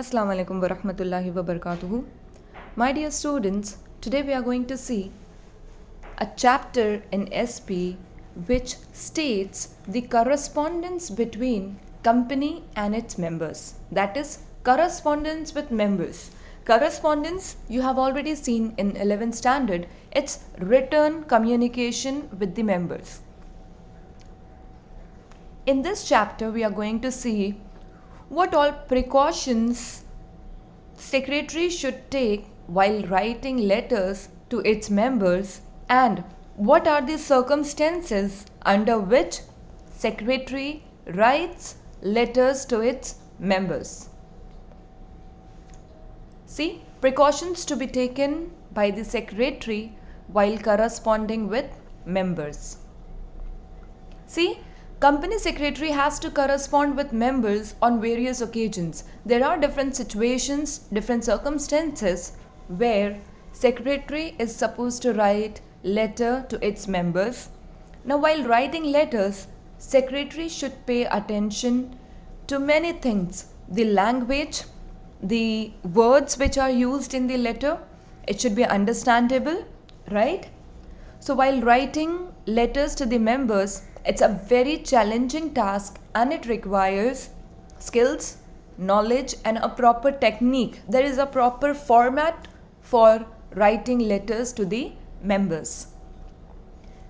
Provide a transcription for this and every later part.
Assalamu alaikum wa rahmatullahi wa barakatuhu. My dear students, today we are going to see a chapter in SP which states the correspondence between company and its members. That is correspondence with members. Correspondence you have already seen in 11th standard. It's written communication with the members. In this chapter we are going to see what all precautions secretary should take while writing letters to its members and what are the circumstances under which secretary writes letters to its members. See, precautions to be taken by the secretary while corresponding with members. See, company secretary has to correspond with members on various occasions. There are different situations, different circumstances where secretary is supposed to write letter to its members. Now, while writing letters, secretary should pay attention to many things. The language, the words which are used in the letter, it should be understandable, right? So while writing letters to the members, it's a very challenging task and it requires skills, knowledge and a proper technique. There is a proper format for writing letters to the members.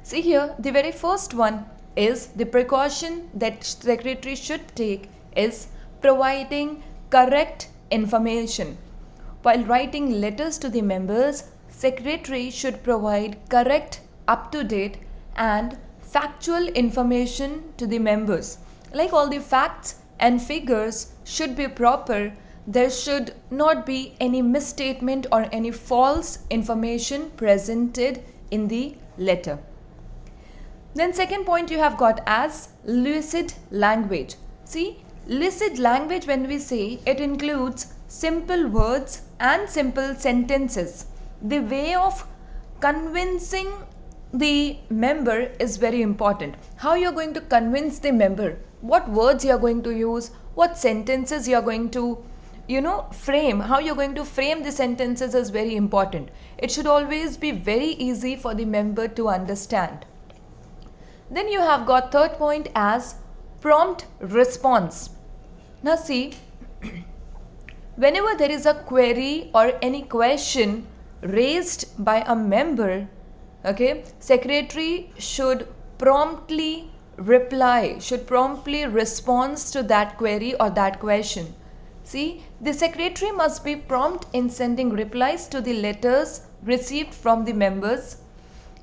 See here, the very first one is the precaution that secretary should take is providing correct information. While writing letters to the members, secretary should provide correct, up-to-date and factual information to the members. Like all the facts and figures should be proper. There should not be any misstatement or any false information presented in the letter. Then second point you have got as lucid language. See, lucid language, when we say, it includes simple words and simple sentences. The way of convincing the member is very important. How you are going to convince the member, what words you are going to use, what sentences you are going to frame, how you are going to frame the sentences is very important. It should always be very easy for the member to understand. Then you have got third point as prompt response. Now see, whenever there is a query or any question raised by a member, okay, secretary should promptly reply, should promptly respond to that query or that question. See, the secretary must be prompt in sending replies to the letters received from the members.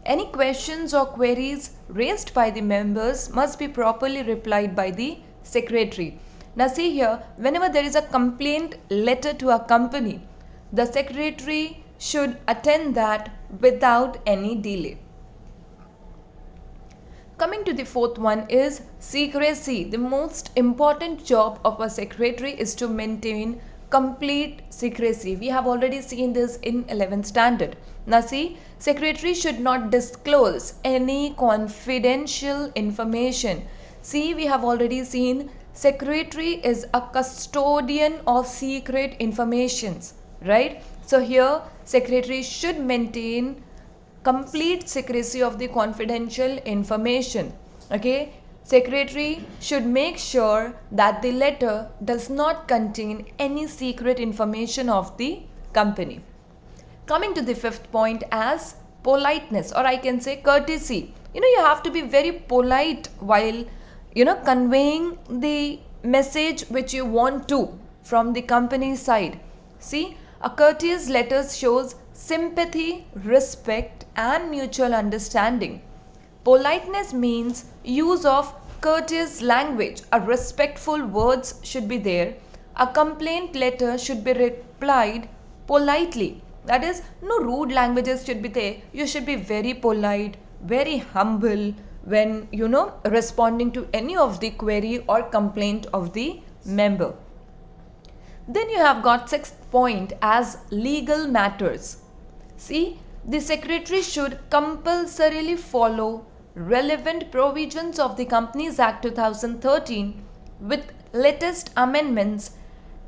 Any questions or queries raised by the members must be properly replied by the secretary. Now see here, whenever there is a complaint letter to a company, the secretary should attend that without any delay. Coming to the fourth one is secrecy. The most important job of a secretary is to maintain complete secrecy. We have already seen this in 11th standard. Now see, secretary should not disclose any confidential information. See, we have already seen secretary is a custodian of secret informations, right? So here secretary should maintain complete secrecy of the confidential information. Okay, secretary should make sure that the letter does not contain any secret information of the company. Coming to the fifth point as politeness, or I can say courtesy. You have to be very polite while conveying the message which you want to from the company side. See, a courteous letter shows sympathy, respect and mutual understanding. Politeness means use of courteous language. A respectful words should be there. A complaint letter should be replied politely. That is, no rude languages should be there. You should be very polite, very humble when responding to any of the query or complaint of the member. Then you have got sixth point as legal matters. See, the secretary should compulsorily follow relevant provisions of the Companies Act 2013 with latest amendments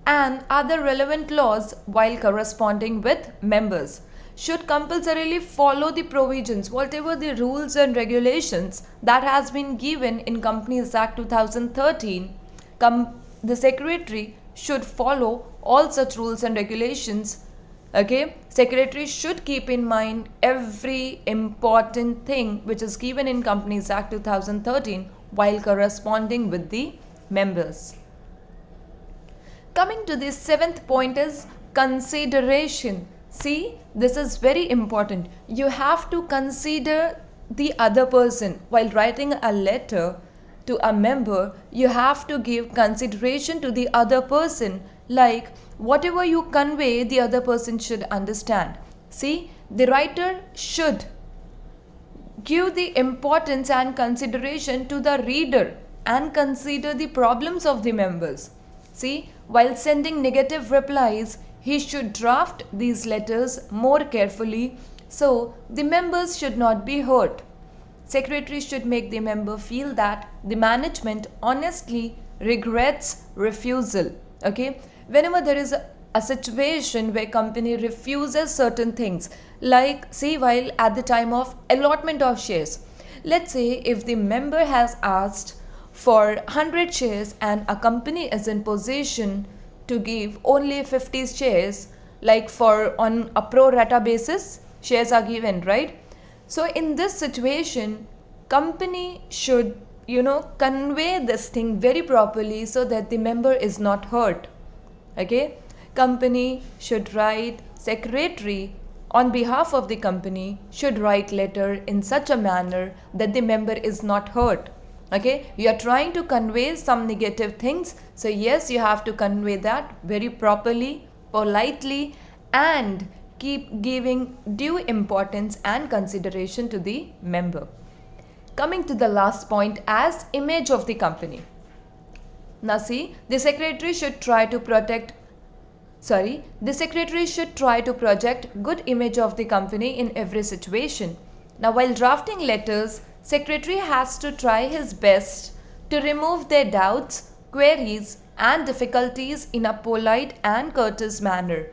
and other relevant laws while corresponding with members. Should compulsorily follow the provisions, whatever the rules and regulations that has been given in Companies Act 2013. The secretary should follow all such rules and regulations. Okay, secretary should keep in mind every important thing which is given in Companies Act 2013 while corresponding with the members. Coming to the seventh point is consideration. See, this is very important. You have to consider the other person while writing a letter to a member. You have to give consideration to the other person, like whatever you convey, the other person should understand. See, the writer should give the importance and consideration to the reader and consider the problems of the members. See, while sending negative replies, he should draft these letters more carefully so the members should not be hurt. Secretary should make the member feel that the management honestly regrets refusal. Okay, whenever there is a situation where company refuses certain things, like say while at the time of allotment of shares, let's say if the member has asked for 100 shares and a company is in position to give only 50 shares, like for on a pro rata basis shares are given, right? So in this situation, company should convey this thing very properly so that the member is not hurt. Okay, company should write, secretary on behalf of the company should write letter in such a manner that the member is not hurt. Okay, you are trying to convey some negative things, so yes, you have to convey that very properly, politely, and keep giving due importance and consideration to the member. Coming to the last point as image of the company. Now see, the secretary should try to project good image of the company in every situation. Now while drafting letters, secretary has to try his best to remove their doubts, queries and difficulties in a polite and courteous manner.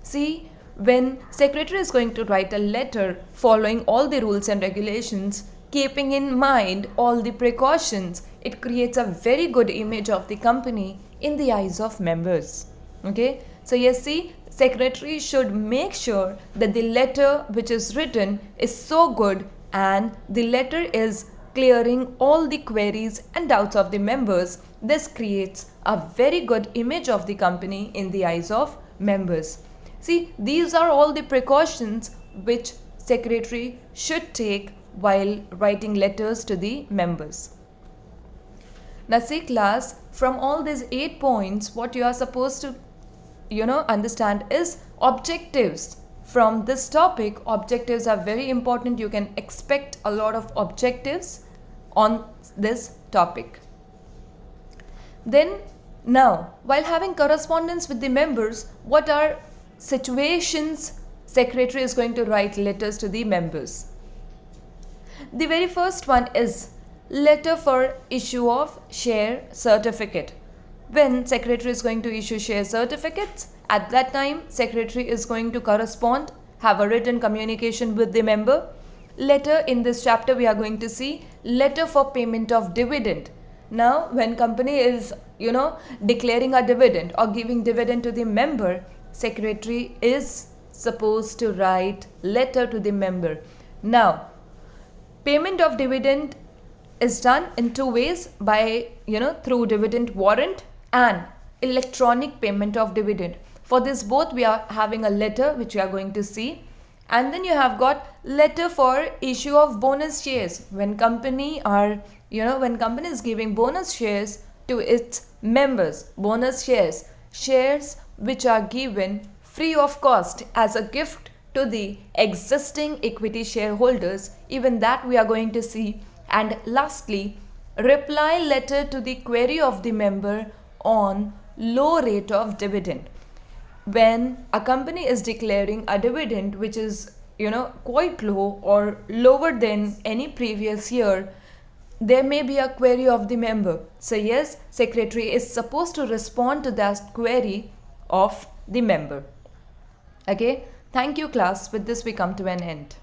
See, when secretary is going to write a letter following all the rules and regulations, keeping in mind all the precautions, it creates a very good image of the company in the eyes of members. Okay, so yes, see, secretary should make sure that the letter which is written is so good and the letter is clearing all the queries and doubts of the members. This creates a very good image of the company in the eyes of members. See, these are all the precautions which secretary should take while writing letters to the members. Now see class, from all these 8 points, what you are supposed to understand is objectives. From this topic, objectives are very important. You can expect a lot of objectives on this topic. Then now, while having correspondence with the members, what are situations secretary is going to write letters to the members? The very first one is letter for issue of share certificate. When secretary is going to issue share certificates, at that time secretary is going to correspond, have a written communication with the member. Later in this chapter we are going to see letter for payment of dividend. Now when company is declaring a dividend or giving dividend to the member, secretary is supposed to write letter to the member. Now payment of dividend is done in 2 ways, by through dividend warrant and electronic payment of dividend. For this both we are having a letter which we are going to see, and then you have got letter for issue of bonus shares. When company is giving bonus shares to its members, bonus shares which are given free of cost as a gift to the existing equity shareholders, even that we are going to see. And lastly, reply letter to the query of the member on low rate of dividend. When a company is declaring a dividend which is quite low or lower than any previous year, there may be a query of the member. So yes, secretary is supposed to respond to that query of the member. Okay, thank you class. With this we come to an end.